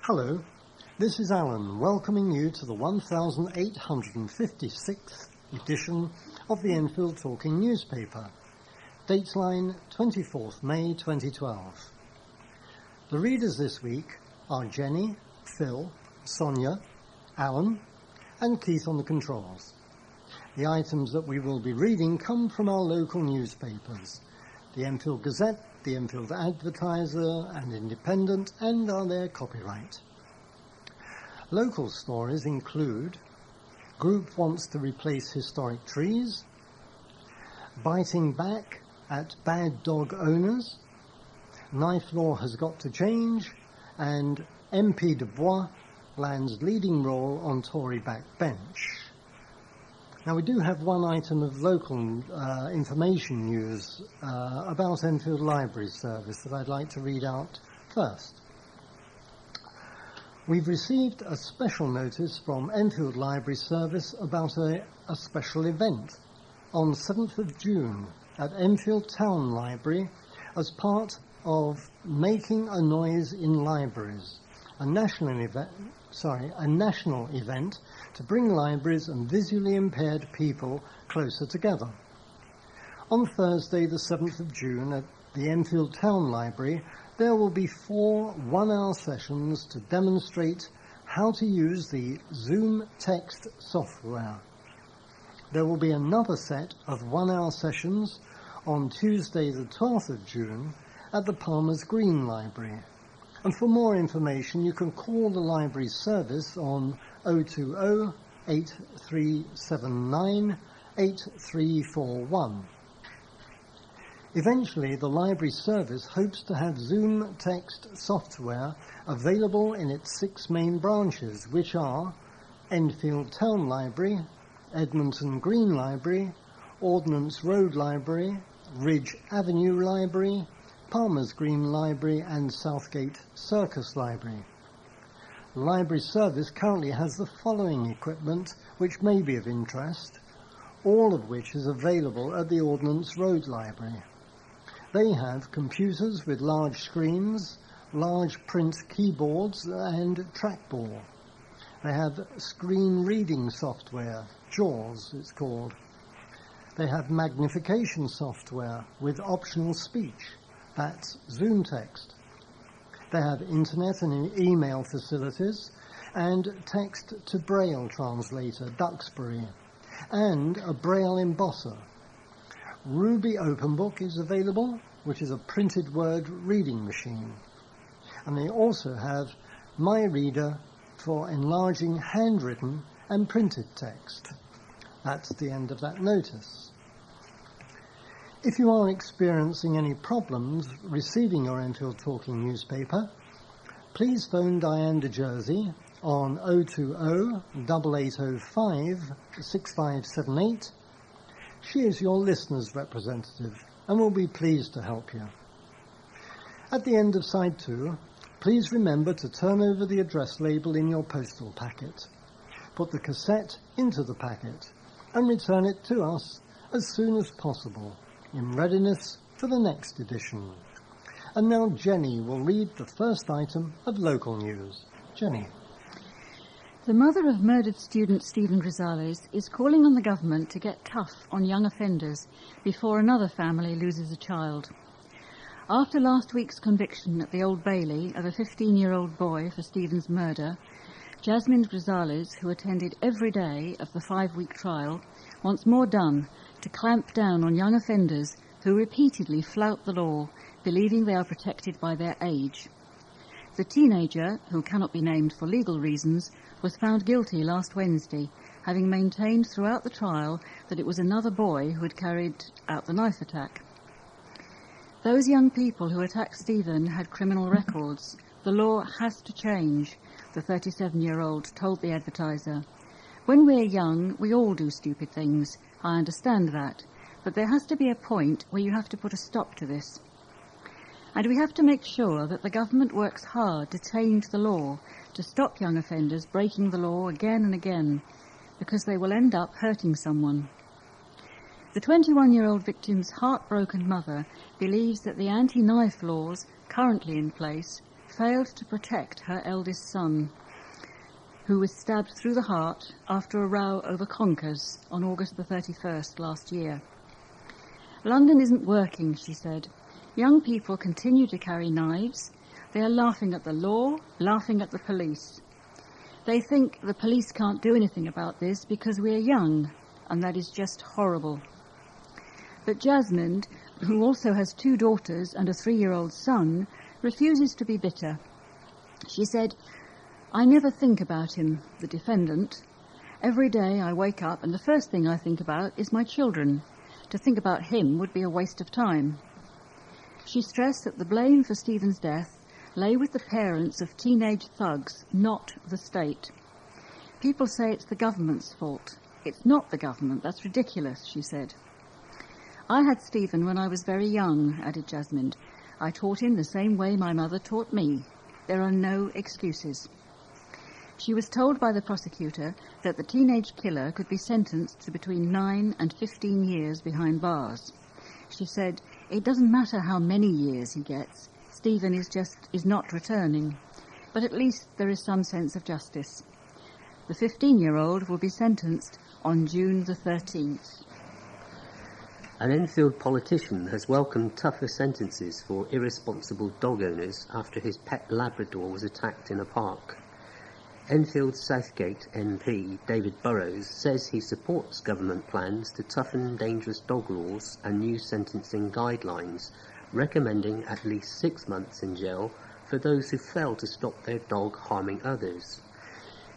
Hello, this is Alan welcoming you to the 1856th edition of the Enfield Talking newspaper, Dateline 24th May 2012. The readers this week are Jenny, Phil, Sonia, Alan and Keith on the controls. The items that we will be reading come from our local newspapers, the Enfield Gazette, the Enfield Advertiser and Independent, and are their copyright. Local stories include Group wants to replace historic trees, Biting back at bad dog owners, Knife law has got to change, and MP Dubois lands leading role on Tory backbench. Now we do have one item of local information news about Enfield Library Service that I'd like to read out first. We've received a special notice from Enfield Library Service about a special event on 7th of June at Enfield Town Library as part of Making a Noise in Libraries, a national event to bring libraries and visually impaired people closer together. On Thursday, the 7th of June, at the Enfield Town Library, there will be 4 one-hour sessions to demonstrate how to use the Zoom text software. There will be another set of one-hour sessions on Tuesday, the 12th of June, at the Palmer's Green Library. And for more information, you can call the library service on 020 8379 8341. Eventually, the library service hopes to have Zoom text software available in its 6 main branches, which are Enfield Town Library, Edmonton Green Library, Ordnance Road Library, Ridge Avenue Library, Palmer's Green Library and Southgate Circus Library. The library service currently has the following equipment which may be of interest, all of which is available at the Ordnance Road Library. They have computers with large screens, large print keyboards and trackball. They have screen reading software, JAWS it's called. They have magnification software with optional speech, that's Zoom text. They have internet and email facilities and text to Braille translator, Duxbury, and a Braille embosser. Ruby OpenBook is available, which is a printed word reading machine. And they also have MyReader for enlarging handwritten and printed text. That's the end of that notice. If you are experiencing any problems receiving your Enfield Talking newspaper, please phone Diane de Jersey on 020 8805 6578. She is your listener's representative and will be pleased to help you. At the end of side 2, please remember to turn over the address label in your postal packet. Put the cassette into the packet and return it to us as soon as possible, in readiness for the next edition. And now Jenny will read the first item of local news. Jenny. The mother of murdered student Stephen Grisales is calling on the government to get tough on young offenders before another family loses a child. After last week's conviction at the Old Bailey of a 15-year-old boy for Stephen's murder, Jasmine Grisales, who attended every day of the 5-week trial, wants more done to clamp down on young offenders who repeatedly flout the law, believing they are protected by their age. The teenager, who cannot be named for legal reasons, was found guilty last Wednesday, having maintained throughout the trial that it was another boy who had carried out the knife attack. Those young people who attacked Stephen had criminal records. The law has to change, the 37-year-old told the Advertiser. When we're young, we all do stupid things. I understand that. But there has to be a point where you have to put a stop to this. And we have to make sure that the government works hard to change the law, to stop young offenders breaking the law again and again, because they will end up hurting someone. The 21-year-old victim's heartbroken mother believes that the anti-knife laws currently in place failed to protect her eldest son, who was stabbed through the heart after a row over conkers on August the 31st last year. London isn't working, she said. Young people continue to carry knives. They are laughing at the law, laughing at the police. They think the police can't do anything about this because we are young, and that is just horrible. But Jasmine, who also has 2 daughters and a 3-year-old son, refuses to be bitter. She said, "I never think about him, the defendant. Every day I wake up and the first thing I think about is my children. To think about him would be a waste of time." She stressed that the blame for Stephen's death lay with the parents of teenage thugs, not the state. People say it's the government's fault. It's not the government. That's ridiculous, she said. "I had Stephen when I was very young," added Jasmine. "I taught him the same way my mother taught me. There are no excuses." She was told by the prosecutor that the teenage killer could be sentenced to between 9 and 15 years behind bars. She said, "It doesn't matter how many years he gets. Stephen is not returning. But at least there is some sense of justice." The 15-year-old will be sentenced on June the 13th. An Enfield politician has welcomed tougher sentences for irresponsible dog owners after his pet Labrador was attacked in a park. Enfield Southgate MP David Burrows says he supports government plans to toughen dangerous dog laws and new sentencing guidelines, recommending at least 6 months in jail for those who fail to stop their dog harming others.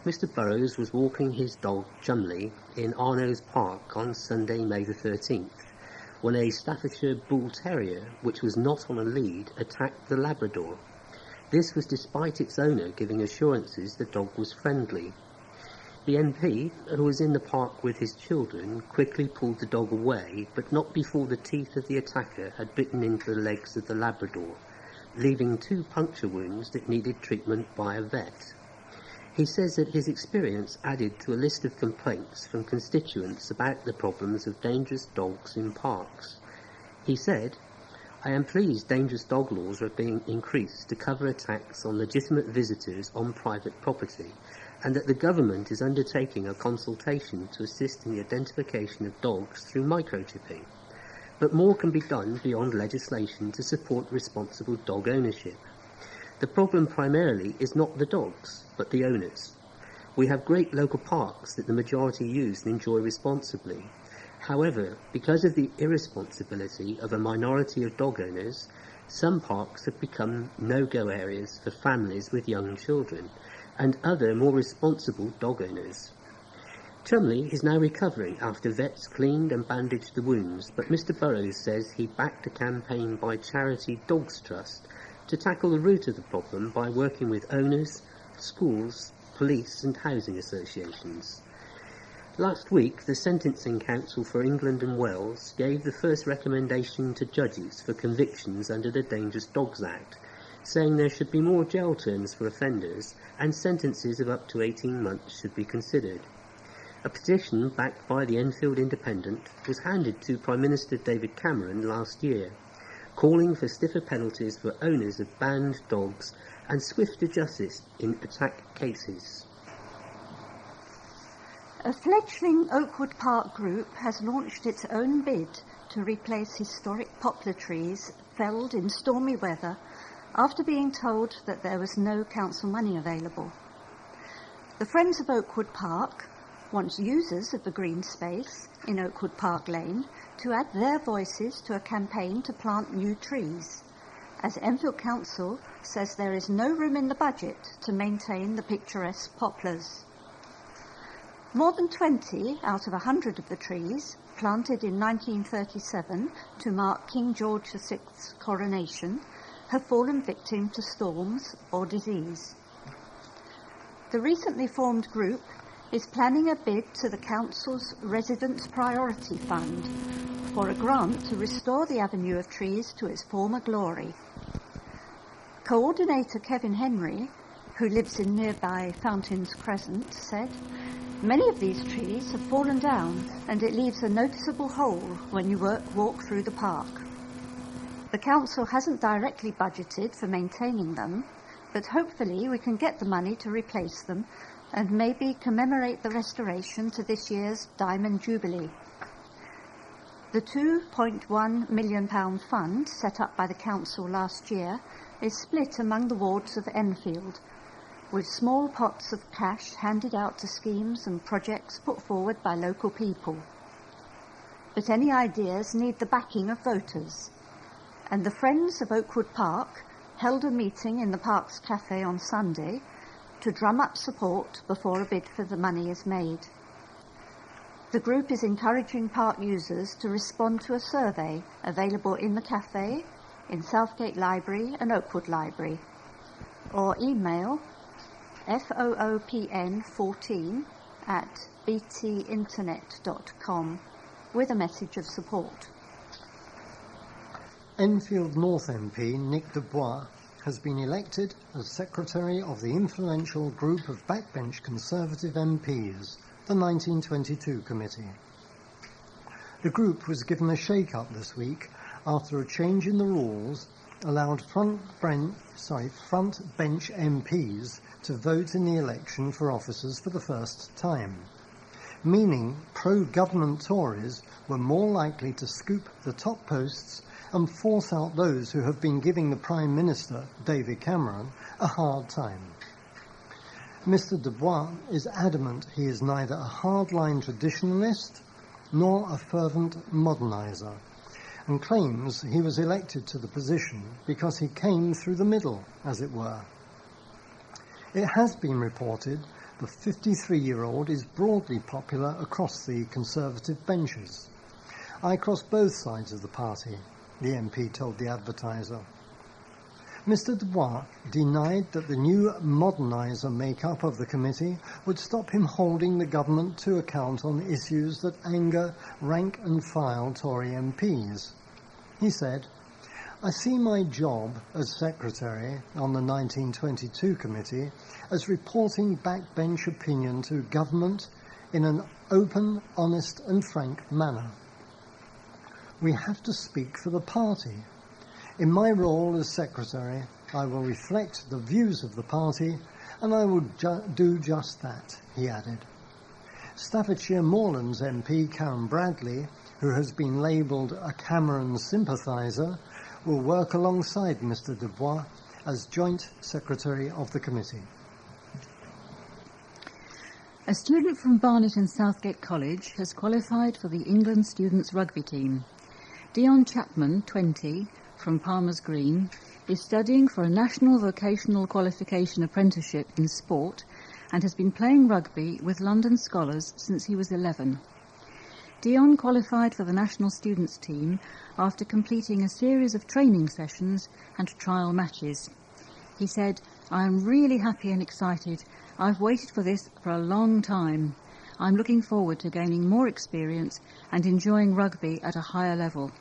Mr Burrows was walking his dog Chumley in Arno's Park on Sunday, May the 13th, when a Staffordshire Bull Terrier, which was not on a lead, attacked the Labrador. This was despite its owner giving assurances the dog was friendly. The MP, who was in the park with his children, quickly pulled the dog away, but not before the teeth of the attacker had bitten into the legs of the Labrador, leaving 2 puncture wounds that needed treatment by a vet. He says that his experience added to a list of complaints from constituents about the problems of dangerous dogs in parks. He said, "I am pleased dangerous dog laws are being increased to cover attacks on legitimate visitors on private property, and that the government is undertaking a consultation to assist in the identification of dogs through microchipping. But more can be done beyond legislation to support responsible dog ownership. The problem primarily is not the dogs, but the owners. We have great local parks that the majority use and enjoy responsibly. However, because of the irresponsibility of a minority of dog owners, some parks have become no-go areas for families with young children and other more responsible dog owners. Chumley is now recovering after vets cleaned and bandaged the wounds, but Mr Burrows says he backed a campaign by charity Dogs Trust to tackle the root of the problem by working with owners, schools, police and housing associations. Last week, the Sentencing Council for England and Wales gave the first recommendation to judges for convictions under the Dangerous Dogs Act, saying there should be more jail terms for offenders and sentences of up to 18 months should be considered. A petition backed by the Enfield Independent was handed to Prime Minister David Cameron last year, calling for stiffer penalties for owners of banned dogs and swifter justice in attack cases. A fledgling Oakwood Park group has launched its own bid to replace historic poplar trees felled in stormy weather after being told that there was no council money available. The Friends of Oakwood Park wants users of the green space in Oakwood Park Lane to add their voices to a campaign to plant new trees, as Enfield Council says there is no room in the budget to maintain the picturesque poplars. More than 20 out of 100 of the trees, planted in 1937 to mark King George VI's coronation, have fallen victim to storms or disease. The recently formed group is planning a bid to the Council's Residents' Priority Fund for a grant to restore the avenue of trees to its former glory. Coordinator Kevin Henry, who lives in nearby Fountains Crescent, said, "Many of these trees have fallen down and it leaves a noticeable hole when you walk through the park. The council hasn't directly budgeted for maintaining them, but hopefully we can get the money to replace them and maybe commemorate the restoration to this year's Diamond Jubilee. The £2.1 million fund set up by the council last year is split among the wards of Enfield, with small pots of cash handed out to schemes and projects put forward by local people. But any ideas need the backing of voters, and the Friends of Oakwood Park held a meeting in the Park's Cafe on Sunday to drum up support before a bid for the money is made. The group is encouraging park users to respond to a survey available in the cafe, in Southgate Library and Oakwood Library, or email foopn14@btinternet.com with a message of support. Enfield North MP Nick Dubois has been elected as Secretary of the influential group of backbench Conservative MPs, the 1922 Committee. The group was given a shake-up this week after a change in the rules allowed front bench MPs to vote in the election for officers for the first time, meaning pro-government Tories were more likely to scoop the top posts and force out those who have been giving the Prime Minister, David Cameron, a hard time. Mr. Dubois is adamant he is neither a hardline traditionalist nor a fervent moderniser, and claims he was elected to the position because he came through the middle, as it were. It has been reported the 53-year-old is broadly popular across the Conservative benches. I cross both sides of the party, the MP told the Advertiser. Mr. Dubois denied that the new moderniser make-up of the committee would stop him holding the government to account on issues that anger rank-and-file Tory MPs. He said, "I see my job as Secretary on the 1922 Committee as reporting backbench opinion to government in an open, honest and frank manner. We have to speak for the party. In my role as Secretary, I will reflect the views of the party, and I will do just that," he added. Staffordshire Moorlands MP Karen Bradley, who has been labelled a Cameron sympathiser, will work alongside Mr. Dubois as Joint Secretary of the Committee. A student from Barnet and Southgate College has qualified for the England students' rugby team. Dion Chapman, 20, from Palmer's Green, is studying for a National Vocational Qualification Apprenticeship in Sport and has been playing rugby with London Scholars since he was 11. Dion qualified for the national students team after completing a series of training sessions and trial matches. He said, "I am really happy and excited. I've waited for this for a long time. I'm looking forward to gaining more experience and enjoying rugby at a higher level."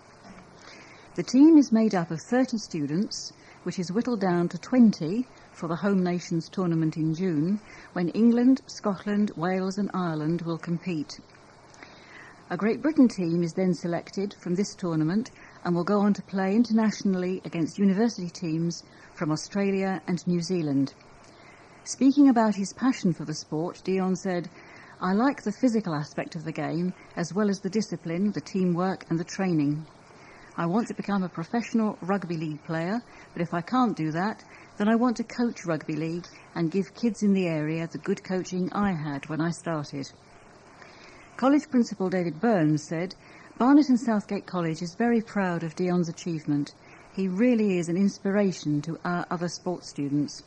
The team is made up of 30 students, which is whittled down to 20 for the Home Nations tournament in June, when England, Scotland, Wales and Ireland will compete. A Great Britain team is then selected from this tournament and will go on to play internationally against university teams from Australia and New Zealand. Speaking about his passion for the sport, Dion said, "I like the physical aspect of the game as well as the discipline, the teamwork and the training. I want to become a professional rugby league player, but if I can't do that, then I want to coach rugby league and give kids in the area the good coaching I had when I started." College Principal David Burns said, "Barnet and Southgate College is very proud of Dion's achievement. He really is an inspiration to our other sports students.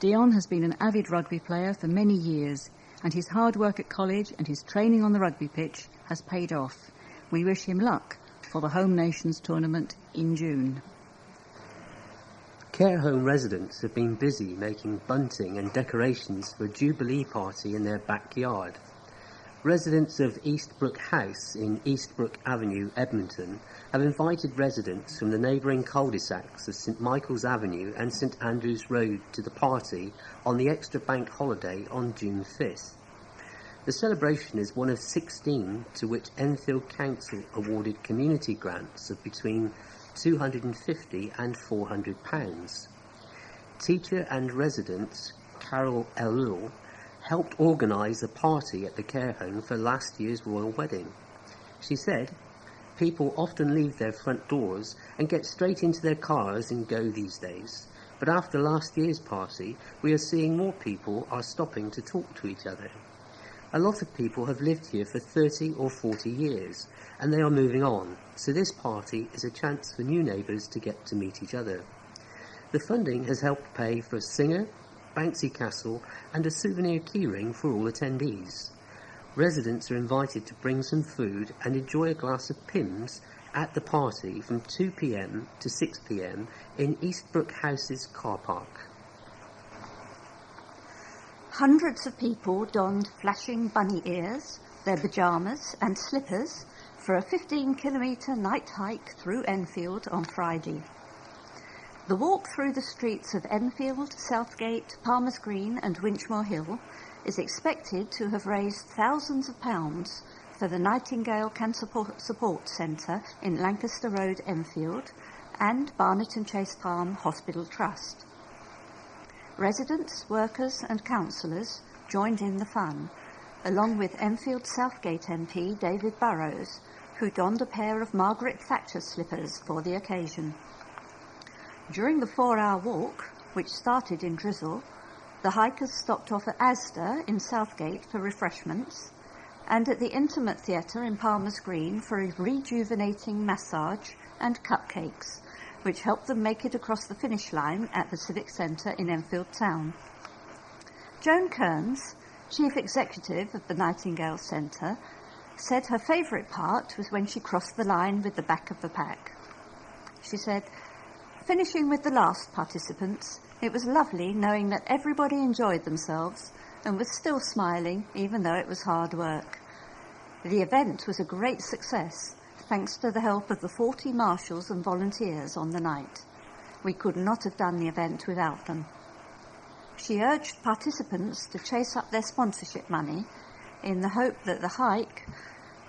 Dion has been an avid rugby player for many years, and his hard work at college and his training on the rugby pitch has paid off. We wish him luck for the Home Nations tournament in June." Care home residents have been busy making bunting and decorations for a Jubilee party in their backyard. Residents of Eastbrook House in Eastbrook Avenue, Edmonton, have invited residents from the neighbouring cul-de-sacs of St Michael's Avenue and St Andrews Road to the party on the extra bank holiday on June 5th. The celebration is one of 16 to which Enfield Council awarded community grants of between £250 and £400. teacher and resident Carol Elul helped organise a party at the care home for last year's royal wedding. She said, "People often leave their front doors and get straight into their cars and go these days. But after last year's party, we are seeing more people are stopping to talk to each other. A lot of people have lived here for 30 or 40 years, and they are moving on, so this party is a chance for new neighbours to get to meet each other." The funding has helped pay for a singer, bouncy castle, and a souvenir keyring for all attendees. Residents are invited to bring some food and enjoy a glass of Pimm's at the party from 2 p.m. to 6 p.m. in Eastbrook House's car park. Hundreds of people donned flashing bunny ears, their pyjamas and slippers for a 15-kilometre night hike through Enfield on Friday. The walk through the streets of Enfield, Southgate, Palmer's Green and Winchmore Hill is expected to have raised thousands of pounds for the Nightingale Cancer Support Centre in Lancaster Road, Enfield, and Barnet and Chase Farm Hospital Trust. Residents, workers and councillors joined in the fun, along with Enfield Southgate MP David Burrows, who donned a pair of Margaret Thatcher slippers for the occasion. During the 4-hour walk, which started in drizzle, the hikers stopped off at Asda in Southgate for refreshments and at the Intimate Theatre in Palmer's Green for a rejuvenating massage and cupcakes, which helped them make it across the finish line at the Civic Centre in Enfield Town. Joan Kearns, Chief Executive of the Nightingale Centre, said her favourite part was when she crossed the line with the back of the pack. She said, "Finishing with the last participants, it was lovely knowing that everybody enjoyed themselves and was still smiling even though it was hard work. The event was a great success, thanks to the help of the 40 marshals and volunteers on the night. We could not have done the event without them." She urged participants to chase up their sponsorship money in the hope that the hike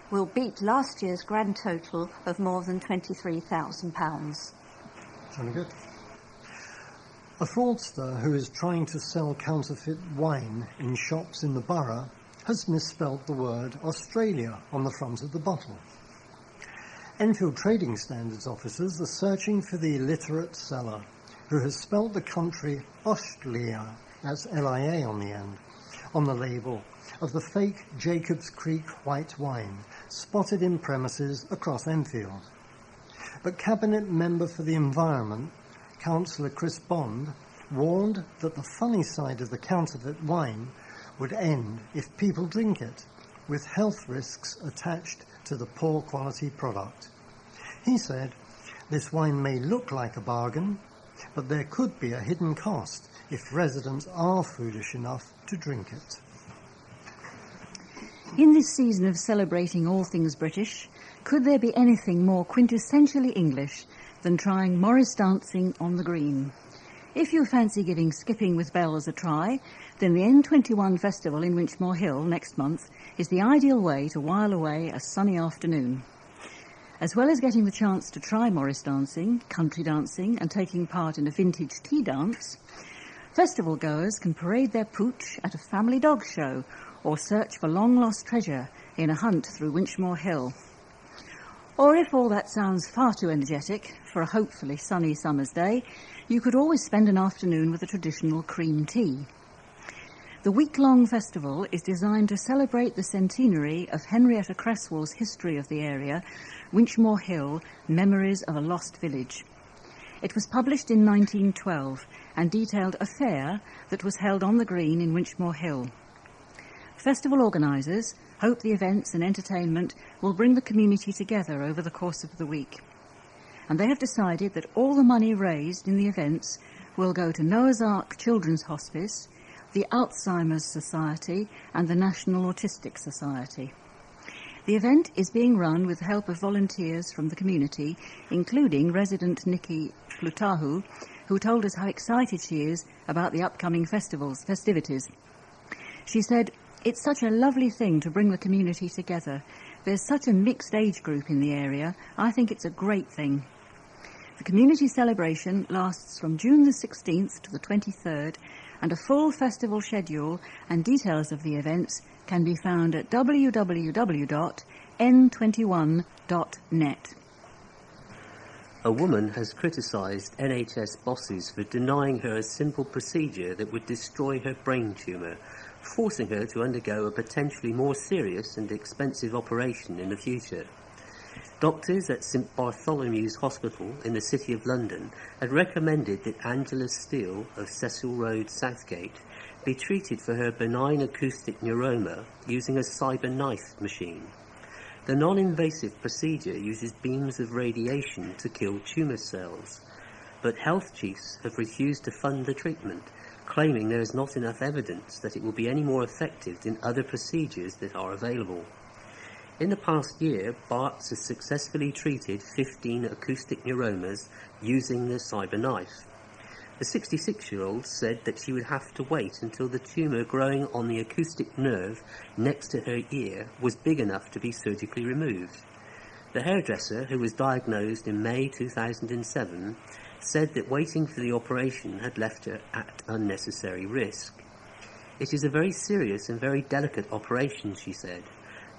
will beat last year's grand total of more than £23,000. Very good. A fraudster who is trying to sell counterfeit wine in shops in the borough has misspelled the word Australia on the front of the bottle. Enfield Trading Standards officers are searching for the illiterate seller who has spelt the country Austria, that's L-I-A on the end, on the label of the fake Jacobs Creek white wine spotted in premises across Enfield. But Cabinet Member for the Environment, Councillor Chris Bond, warned that the funny side of the counterfeit wine would end if people drink it, with health risks attached to the poor quality product. He said, "This wine may look like a bargain, but there could be a hidden cost if residents are foolish enough to drink it." In this season of celebrating all things British, could there be anything more quintessentially English than trying Morris dancing on the green? If you fancy giving skipping with bells a try, then the N21 Festival in Winchmore Hill next month is the ideal way to while away a sunny afternoon. As well as getting the chance to try Morris dancing, country dancing and taking part in a vintage tea dance, festival goers can parade their pooch at a family dog show or search for long-lost treasure in a hunt through Winchmore Hill. Or if all that sounds far too energetic for a hopefully sunny summer's day, you could always spend an afternoon with a traditional cream tea. The week-long festival is designed to celebrate the centenary of Henrietta Cresswell's history of the area, Winchmore Hill, Memories of a Lost Village. It was published in 1912 and detailed a fair that was held on the green in Winchmore Hill. Festival organisers hope the events and entertainment will bring the community together over the course of the week. And they have decided that all the money raised in the events will go to Noah's Ark Children's Hospice, the Alzheimer's Society and the National Autistic Society. The event is being run with the help of volunteers from the community, including resident Nikki Plutahu, who told us how excited she is about the upcoming festivities. She said, "It's such a lovely thing to bring the community together. There's such a mixed age group in the area. I think it's a great thing." The community celebration lasts from June the 16th to the 23rd, and a full festival schedule and details of the events can be found at www.n21.net. A woman has criticised NHS bosses for denying her a simple procedure that would destroy her brain tumour, forcing her to undergo a potentially more serious and expensive operation in the future. Doctors at St Bartholomew's Hospital in the City of London had recommended that Angela Steele of Cecil Road, Southgate, be treated for her benign acoustic neuroma using a cyber-knife machine. The non-invasive procedure uses beams of radiation to kill tumour cells, but health chiefs have refused to fund the treatment, claiming there is not enough evidence that it will be any more effective than other procedures that are available. In the past year, Barts has successfully treated 15 acoustic neuromas using the cyber-knife. The 66-year-old said that she would have to wait until the tumour growing on the acoustic nerve next to her ear was big enough to be surgically removed. The hairdresser, who was diagnosed in May 2007, said that waiting for the operation had left her at unnecessary risk. "It is a very serious and very delicate operation," she said.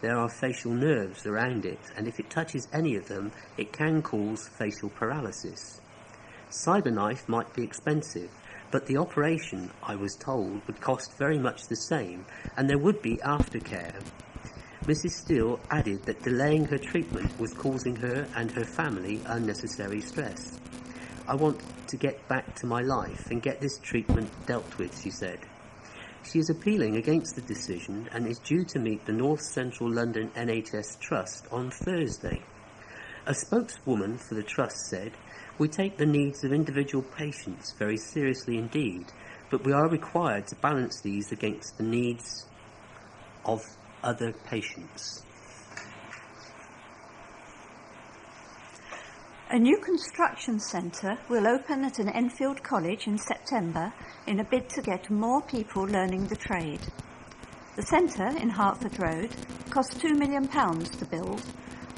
"There are facial nerves around it, and if it touches any of them, it can cause facial paralysis. Cyberknife might be expensive, but the operation, I was told, would cost very much the same, and there would be aftercare." Mrs. Steele added that delaying her treatment was causing her and her family unnecessary stress. "I want to get back to my life and get this treatment dealt with," she said. She is appealing against the decision and is due to meet the North Central London NHS Trust on Thursday. A spokeswoman for the Trust said, "We take the needs of individual patients very seriously indeed, but we are required to balance these against the needs of other patients." A new construction centre will open at an Enfield college in September in a bid to get more people learning the trade. The centre in Hertford Road cost £2 million to build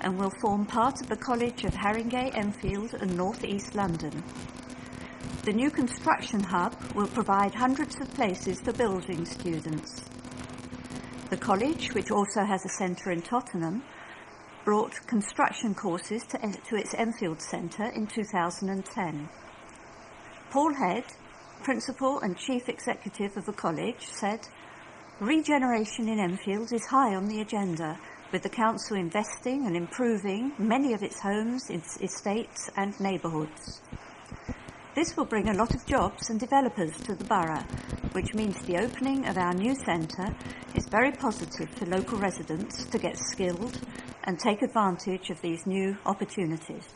and will form part of the College of Haringey, Enfield and North East London. The new construction hub will provide hundreds of places for building students. The college, which also has a centre in Tottenham, brought construction courses to its Enfield centre in 2010. Paul Head, Principal and Chief Executive of the college, said, "Regeneration in Enfield is high on the agenda, with the council investing and improving many of its homes, its estates and neighbourhoods. This will bring a lot of jobs and developers to the borough, which means the opening of our new centre is very positive for local residents to get skilled and take advantage of these new opportunities."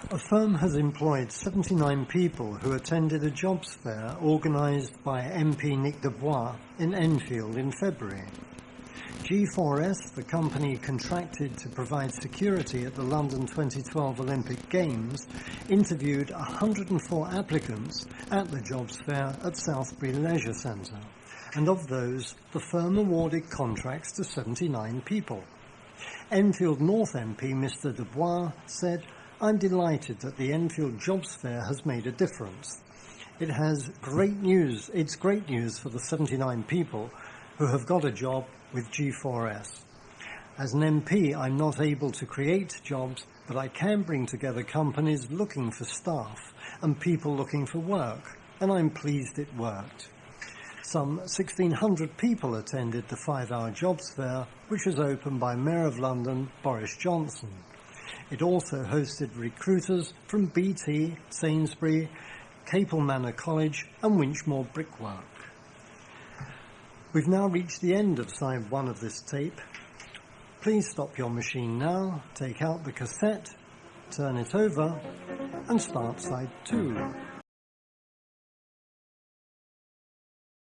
A firm has employed 79 people who attended a jobs fair organised by MP Nick Dubois in Enfield in February. G4S, the company contracted to provide security at the London 2012 Olympic Games, interviewed 104 applicants at the jobs fair at Southbury Leisure Centre, and of those, the firm awarded contracts to 79 people. Enfield North MP Mr Dubois said, "I'm delighted that the Enfield Jobs Fair has made a difference. It's great news for the 79 people who have got a job with G4S. As an MP, I'm not able to create jobs, but I can bring together companies looking for staff and people looking for work, and I'm pleased it worked." Some 1,600 people attended the 5-hour jobs fair, which was opened by Mayor of London Boris Johnson. It also hosted recruiters from BT, Sainsbury, Capel Manor College and Winchmore Brickwork. We've now reached the end of side 1 of this tape. Please stop your machine now, take out the cassette, turn it over and start side 2.